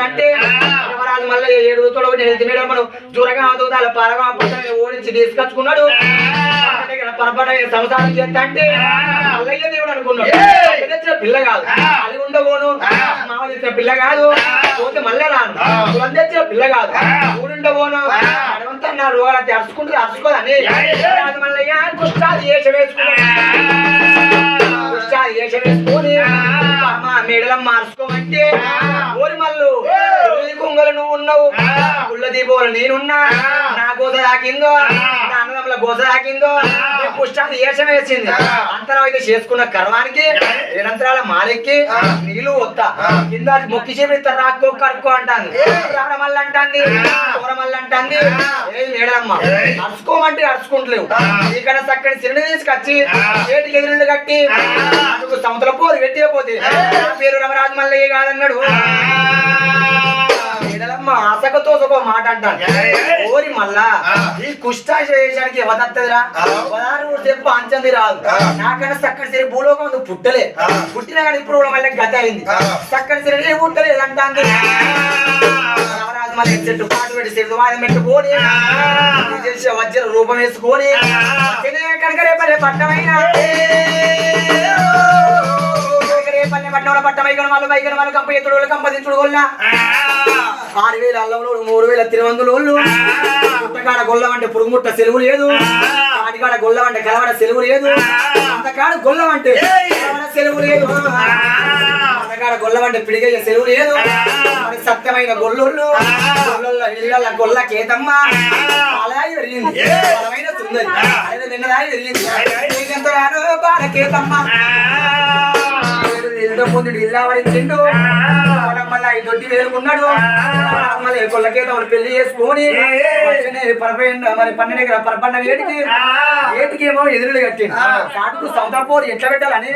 అంటే యమరాజు మళ్ళీ 7 తొడవని health madam మనం దూరంగా దూదాల పరగా ఓడించి తీసుకొచ్చుకున్నాడు. పరపడ సంసారం చేస్తా అంటే మల్లయ్య దేవుడు అనుకున్నాడు. తెచ్చిన పిల్ల కాదు అది ఉండబోను, మామ తెచ్చిన పిల్ల కాదు పోతే మళ్ళీ రాను, కులం తెచ్చిన పిల్ల కాదు ఊడుండబోను, అడవంతా నా రోగాలు అరుచుకుంటే అరుచుకోదని రాజు మల్లయ్య కుష్టాది వేషం వేసుకున్నాడు. కుష్టాది వేషం వేసుకొని మేడలం మార్చుకోమంటే ఓరి మల్లు కుంగలు నువ్వు ఉన్నావు, గుళ్ళ దీపాలు నేనున్నా, నా గోస తాకిందో నా అన్నదమ్ముల గోస తాకిందో పుష్టాన్ని ఏషం వేసింది. అంతరం అయితే చేసుకున్న కర్వానికి నిరంతరాల మాలెక్కి నీళ్లు వస్తా కింద మొక్కి చేపిస్తారు రాక్కో కడుక్కో అంటాను, రాడమల్లి అంటాంది, కూరమల్లి అంటాంది. ఏ మేడలమ్మ అరుచుకోమంటే అరుచుకుంటలేవు, ఇక్కడ చక్కని సిరిని తీసుకొచ్చి చేతికి ఎదురుండి కట్టి అందుకు సంవత్సరం పోరు పెట్టిపోతే పేరు రమరాజు మల్లయ్య కాదన్నాడు. అసకతో ఒక మాట అంటాను, ఓరి మళ్ళా ఈ కుష్టాశేషానికి ఎవతత్తదిరా చెప్పు అంచంది రాదు, నాకన్నా చక్కని సరే భూలోకం నువ్వు పుట్టలే, పుట్టినా కానీ ఇప్పుడు మళ్ళీ గత అయింది, చక్కని సరే పుట్టలేదు అంటాంది. రామరాజు మళ్ళీ చెట్టు పాటు పెట్టి చెట్టు వాదం పెట్టుకొని వజ్ర రూపం వేసుకొని కనకరే పల్లె పట్టమైనా పట్టణంలో పట్టమైకను వాళ్ళు వైకను వాళ్ళు కంప ఎత్తుడు కంపదించుడు వల్ల 6000 అల్లంలో 3000 తిరువందులు పుట్టకాడ గొల్లం అంటే పురుగుముట్ట సెలవు లేదు, కాటికాడ గొల్లం అంటే కలవడ సెలవు లేదు, అంతకాడ గొల్లం అంటే సెలవు లేదు, అంతకాడ గొల్లం అంటే పిడిగయ్య సెలవు లేదు. మరి సత్యమైన గొల్లోళ్ళు ఇళ్ళ గొల్ల కేతమ్మ అలాగే పెరిగింది, బలమైన సుందరి అదే నిన్నదాయి పెరిగింది బాల కేతమ్మ పొందుడు ఇల్లా వరించిండు. మళ్ళీ 5 వేలుకున్నాడు. మళ్ళీ కొల్లకేతలు పెళ్లి చేసుకొని మరి 12 ఎకరాల పరపన్న ఏటికి ఏమో ఎదురులు కట్టిండు. కాటుకు సౌదపోరు ఎట్లా పెట్టాలని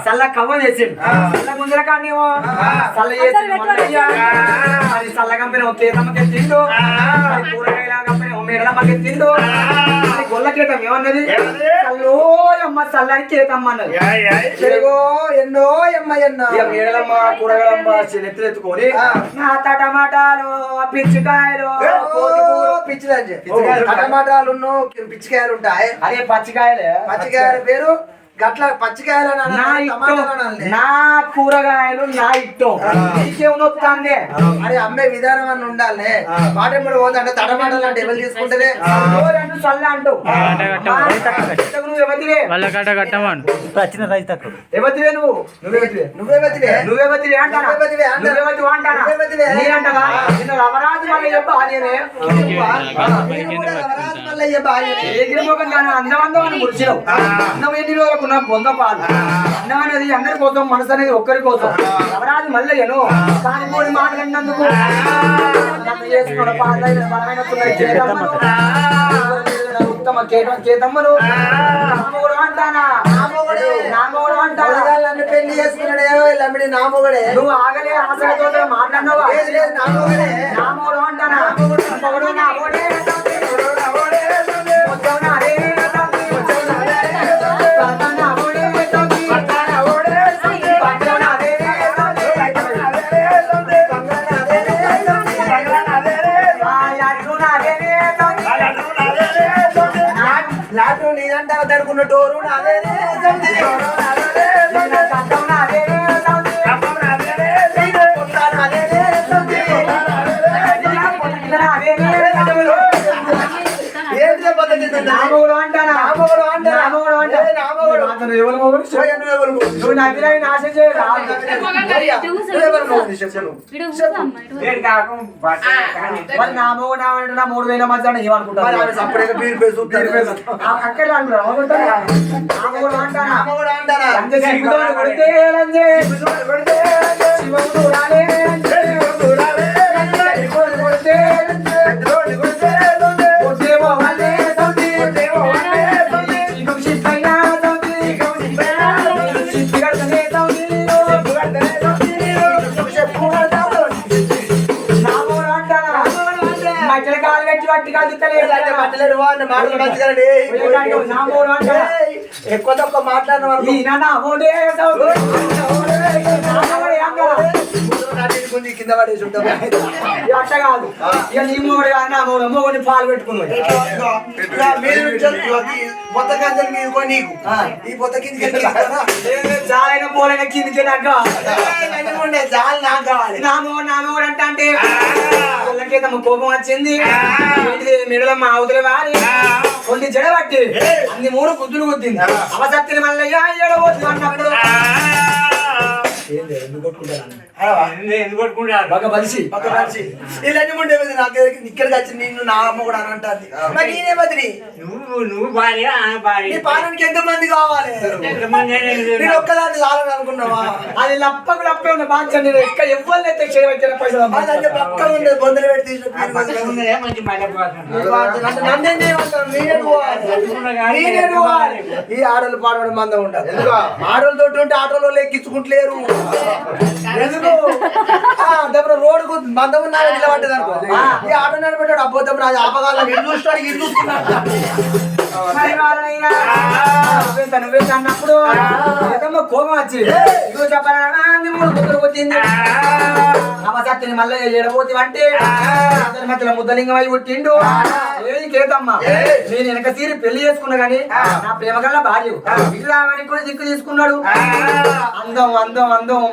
సల్ల కవ్వ చేసిండు. సల్ల గుంజల కాడేమో సల్ల చేసి మరి సల్ల కంపెనీ ఒక కేతమ్మకి ఎత్తిండు, కూరగాయల కంపెనీ ఒక మేడలమ్మకి ఎత్తిండు. గొల్లకేతం ఏమన్నది సల్లో అమ్మ సల్లని కేతమ్మ అన్నది. ఎన్నో ఎమ్మ ఎన్నో మేడలమ్మ కూరగాయలమ్మ నెత్తుకొని టమాటాలు పిచ్చికాయలు టమాటాలు పిచ్చికాయలు ఉంటాయి. అదే పచ్చికాయల పేరు గట్ల పచ్చికాయలు నా కూరగాయలు నా ఇష్టం నీకేమొస్తాంది అది అమ్మే విధానం అని ఉండాలి. వాటెప్పుడు పోతుంటే తడమాటలు అంటే ఎవరు తీసుకుంటే చల్ల అంటూ ఎవతివే నువ్వెవతివే అంటావా రమరాజు అందం అని ముడిచినావు. అందం ఎన్ని రోజులకు పొందపాలు అన్నం అనేది అందరి కోసం, మనసు అనేది ఒక్కరి కోసం. రమరాజు మల్లయ్యను కానిపోని మాట్లాడినందుకు ఉత్తమ కేతమ్మను నామోడు అంటానా నన్ను పెళ్లి చేసుకున్నాడే నామోగడే. నువ్వు ఆగలే ఆశలతో మాట్లాడినావా? నామోడు అంటానా లాటు నీదంటే తడుకున్న డోరు నాదే నామోడు అంటానా నువ్వు నదిరాయి నాశనం చేయరా? నామోడు నా 3000 మధ్య ఏమనుకుంటారు? అక్కడ నామోడు అంటానా కొడితే కాదు ఇస్తలేదు. మధ్యలో మాటలు మంచిగానే నామోడు అంట. ఎక్కువ తక్కువ మాట్లాడిన ఈ నామోడే సౌడు. నామోడే అంగ. కింద పడేసి ఉంటాం ఇక అట్ట కాదు. ఇక నీ మొగడు కాదు నా మొగని పాలు పెట్టుకున్నాడు. పొత్త గంజలు మీదుకో నీకు ఈ పొత్త కిందికి చాలైన పోలైన కిందికి నాకు ఉండే చాలు నాకు కావాలి నామోడు అంటే వాళ్ళకే తమ కోపం వచ్చింది. ఏంటిది మెడలమ్మ అవతల వారి కొన్ని జడబట్టి అన్ని 3 గుద్దులు గుద్దింది. అవసత్తిని మళ్ళీ ఏడవద్దు అన్నప్పుడు ఎందుకు కొట్టుకుంటారు బాగా బలిసి ఇలాంటి ఉండే నాకు ఇక్కడికి వచ్చి నిన్ను నా అమ్మ కూడా అని అంటుంది మరి నేనే బదిరి నువ్వు భార్య నీ పాలనకి ఎంత మంది కావాలి నేను ఒక్కదాన్ని చాలని అనుకున్నావా అది లప్పకు లప్పే ఉన్న బాగా నేను ఎక్కడ ఎవరినైతే చేయవచ్చిన పైసలు అదే పక్క ఉండే బొందలు పెట్టి మంచి నన్నే ఈ ఆడలు పాడడం మందం ఉంటారు ఆడలతోటి ఉంటే ఆటోలో ఎక్కించుకుంటలేరు ఎందుకు రోడ్డు మందం ఉన్నా నిలబడ్డది అనుకో ఈ ఆటో నడిపెట్టాడు అబ్బోద్దం రాజు ఆపగాల ఇల్లు చూస్తాడు ఇల్లు నువ్వే అన్నప్పుడు కోపం వచ్చి నువ్వు చెప్పాలని 3 గుద్దలు వచ్చింది. నవసత్తిని మళ్ళీ ఎడబోతి అంటే అతని మధ్యలో ముద్దలింగం అయి పుట్టిండు. ఏది కేతమ్మా నేను వెనక తీరి పెళ్లి చేసుకున్నా గానీ నా ప్రేమ గల్ల భార్య ఇల్లామని కూడా దిక్కు తీసుకున్నాడు. అందం అందం అందం